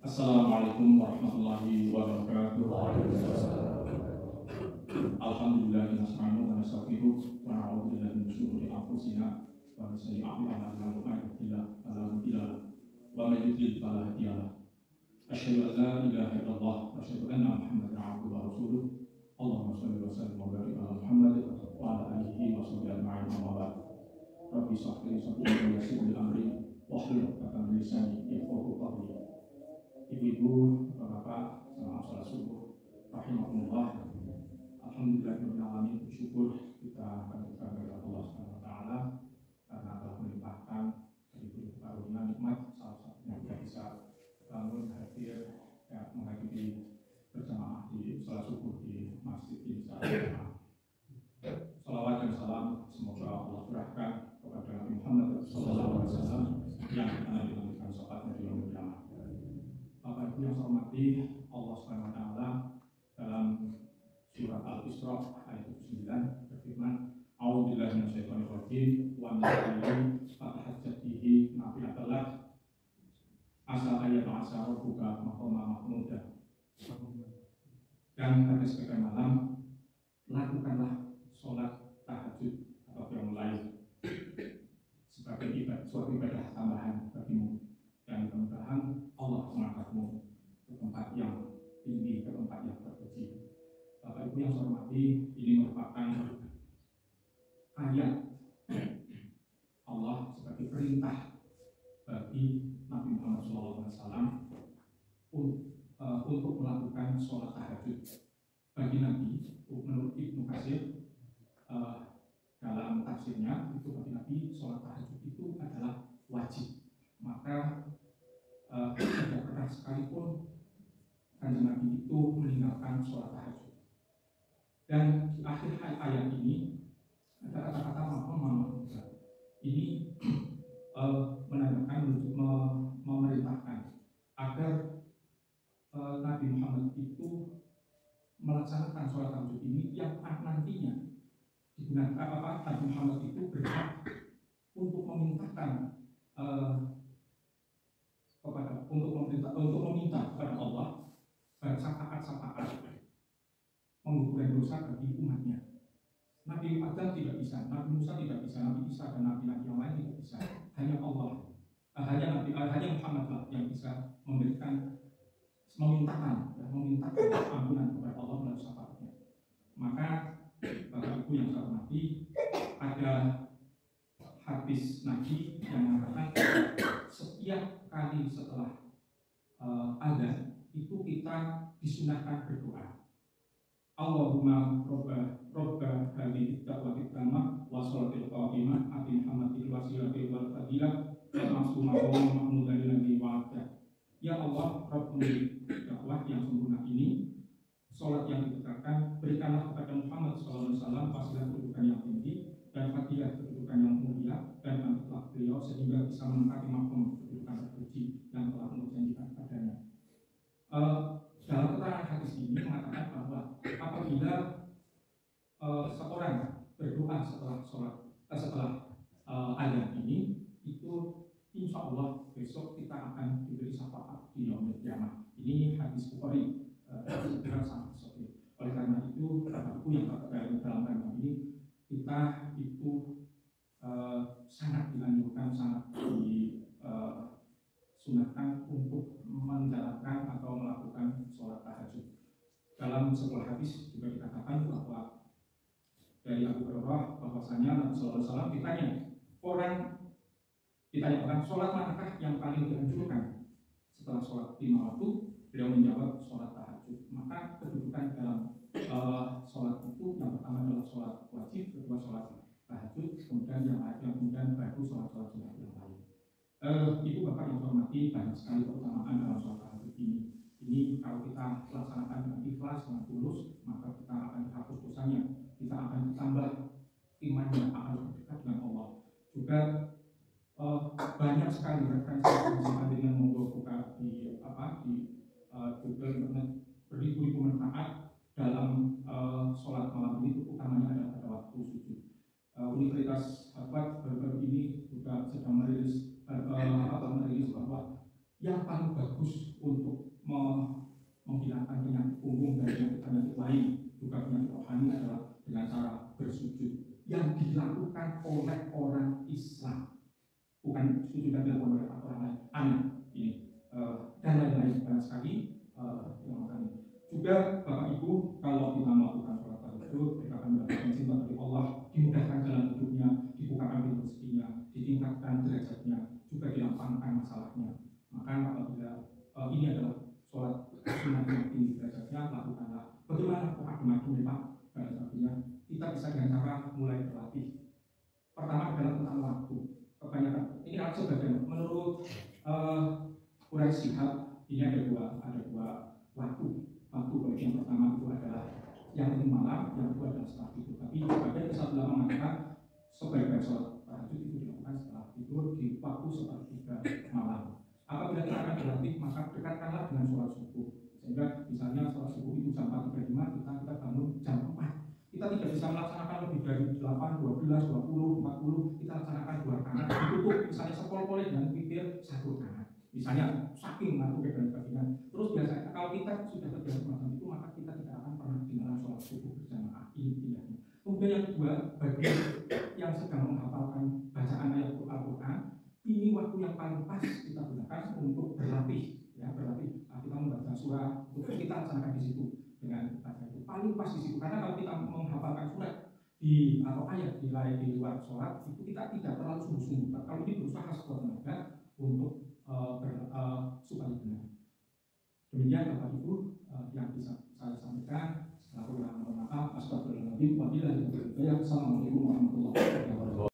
Assalamualaikum warahmatullahi wabarakatuh. Alhamdulillah nasta'inu wa nastaghfiruh wa na'udzu billahi min shururi anfusina wa min sayyi'ati a'malina man yahdihillahu fala mudilla lahu wa man yudlil fala hadiya lahu. Asyhadu an la ilaha illallah wa asyhadu anna Muhammadan 'abduhu wa rasuluh. Allahumma shalli wa sallim wa barik ala Muhammad wa ala alihi wa sahbihi ajma'in. Amma ba'd. Rabbi shrah li sadri wa yassir li amri wahlul 'uqdatam min lisani yafqahu qawli. Ibu-ibu, bapak-bapak, selamat sholat subuh. Rahimahumullah. Alhamdulillahirrahmanirrahim. Bersyukur kita kepada Allah Subhanahu Wa Taala karena telah melimpahkan diberi karunia nikmat, salah satunya kita bisa bangun hadir menghadiri berjamaah di sholat subuh di masjid Insya Allah. Salawat dan salam semoga Allah curahkan kepada Nabi Muhammad SAW yang akan dilanjutkan sholatnya di yaumil qiyamah. Bapak Ibu yang saya hormati, Allah Subhanahu Wa Taala dalam surat Al-Isra ayat 79 berfirman, "A'udzubillahi minasyaitonir rajim wa min syarri fatahajjatihi nafilatan lak asa ayat asa rabbuka maqama mahmuda." Dan pada sebagian malam lakukanlah sholat tahajud atau qiyamul lail sebagai suatu ibadah tambahan bagimu, dan mudah-mudahan Allah mengangkatmu ke tempat yang tinggi, ke tempat yang terpuji. Bapak Ibu yang saya hormati, ini merupakan ayat Allah sebagai perintah bagi Nabi Muhammad SAW untuk melakukan sholat tahajud. Bagi Nabi, menurut Ibnu Katsir dalam tafsirnya, itu bagi Nabi sholat tahajud itu adalah wajib. Maka tidak pernah sekalipun Kanjeng Nabi itu meninggalkan sholat tahajud. Dan di akhir ayat ini ada kata-kata maqam. Ini menandakan untuk memerintahkan agar Nabi Muhammad itu melaksanakan sholat tahajud ini yang nantinya digunakan Nabi Muhammad itu berhak untuk memintakan untuk meminta kepada Allah syafaat menggugurkan dosa bagi umatnya. Nabi Adam tidak bisa, Nabi Musa tidak bisa, Nabi Isa dan Nabi yang lain tidak bisa. Hanya Allah, hanya Muhammad lah yang bisa memintakan ampunan kepada Allah melalui syafaatnya. Maka Bapak Ibu yang saya hormati, ada hadis Nabi yang mengatakan setiap kali setelah adzan itu kita disunahkan berdoa. Allahumma robba hadhihi da'wati tammah wa sholatil qa'imah ati Muhammadil wasilati wal fadilah wa ma'sumah wa mahmudan lillahi wa'ada. Ya Allah, Rabb pemilik dakwah yang sempurna ini, sholat yang ditegakkan, berikanlah kepada Muhammad SAW wasilah kedudukan yang tinggi dan fadilah kedudukan yang mulia, dan angkatlah beliau sehingga bisa menempati maqam kedudukan terpuji yang telah menjanjikan padanya. Dalam keterangan hadis ini mengatakan bahwa apabila seorang berdoa setelah adzan ini, itu insya Allah besok kita akan diberi syafaat di yaumil qiyamah. Ini hadis Bukhari sangat sahih. Oleh karena itu, Bapak Ibu yang dalam rangka ini, kita itu sangat dianjurkan, sangat disunahkan untuk menjalankan atau melakukan sholat tahajud. Dalam sebuah hadis juga dikatakan bahwa dari Abu Hurairah bahwasanya Nabi SAW ditanya orang sholat manakah yang paling dianjurkan setelah sholat 5 waktu, beliau menjawab sholat tahajud. Maka kedudukan dalam sholat itu yang pertama adalah sholat wajib, kedua sholat tahajud, kemudian kemudian baru sholat sunnah yang lain. Ibu bapak yang hormati, banyak sekali keutamaan dalam sholat tahajud ini. Ini kalau kita laksanakan dengan ikhlas, dengan tulus, maka kita akan dihapus dosanya, kita akan ditambah imannya, akan berdekat dengan Allah. Juga banyak sekali referensi dengan monggo buka di Google Internet, beribu-ribu manfaat dalam sholat malam ini, utamanya adalah pada waktu sujud. Universitas Harvard baru-baru ini juga sedang merilis bahwa yang paling bagus untuk oleh orang Islam, bukan sujudan dilakukan oleh orang lain, anak ini dan lain-lain banyak sekali yang akan juga Bapak Ibu kalau kita melakukan sholat tahajud kita akan mendapatkan cinta dari Allah, dimudahkan jalan hidupnya, dibukakan pintu rezekinya, ditingkatkan derajatnya, juga dilapangkan masalahnya. Maka apabila ini adalah sholat sunat yang tinggi derajatnya, lakukanlah. Bagaimana madu Pak dan sebagainya, kita bisa dengan cara mulai berlatih. Pertama adalah tentang waktu. Kebanyakan ini kan sebagian menurut Quraish Shihab ini ada dua waktu. Waktu yang pertama itu adalah yang penting malam, yang kedua adalah setelah tidur. Tapi sebagian besar ulama mengatakan sebaiknya sholat tahajud itu dilakukan setelah tidur di waktu sepertiga malam. Apabila kita akan berlatih, maka dekatkanlah dengan sholat subuh. Sehingga misalnya sholat subuh itu jam 4.35, kita bangun jam 4. Kita tidak bisa melaksanakan lebih dari 8, 12, 20, 40. Kita laksanakan 2 rakaat, ditutup misalnya sepol-polnya dengan pikir 1 rakaat. Misalnya saking ngantuk dan sebagainya. Terus biasanya kalau kita sudah terbiasa semacam itu, maka kita tidak akan pernah dilarang sholat subuh berjamaah. Ini pilihannya. Kemudian yang kedua, bagi yang sedang menghafalkan bacaan ayat Al-Quran, ini waktu yang paling pas kita gunakan untuk berlatih. Ya, berlatih. Kita membaca surah, untuk kita laksanakan di situ dengan baca itu paling pas di situ. Karena kalau kita menghafalkan surat atau ayat di luar sholat, itu kita tidak terlalu sungguh-sungguh. Kalau ini berusaha sekuat tenaga untuk supaya benar. Demikian Bapak Ibu yang bisa saya sampaikan. Setelah mohon maaf, astagfirullahaladzim. Wabillahi taufiq wal hidayah. Assalamualaikum warahmatullahi wabarakatuh.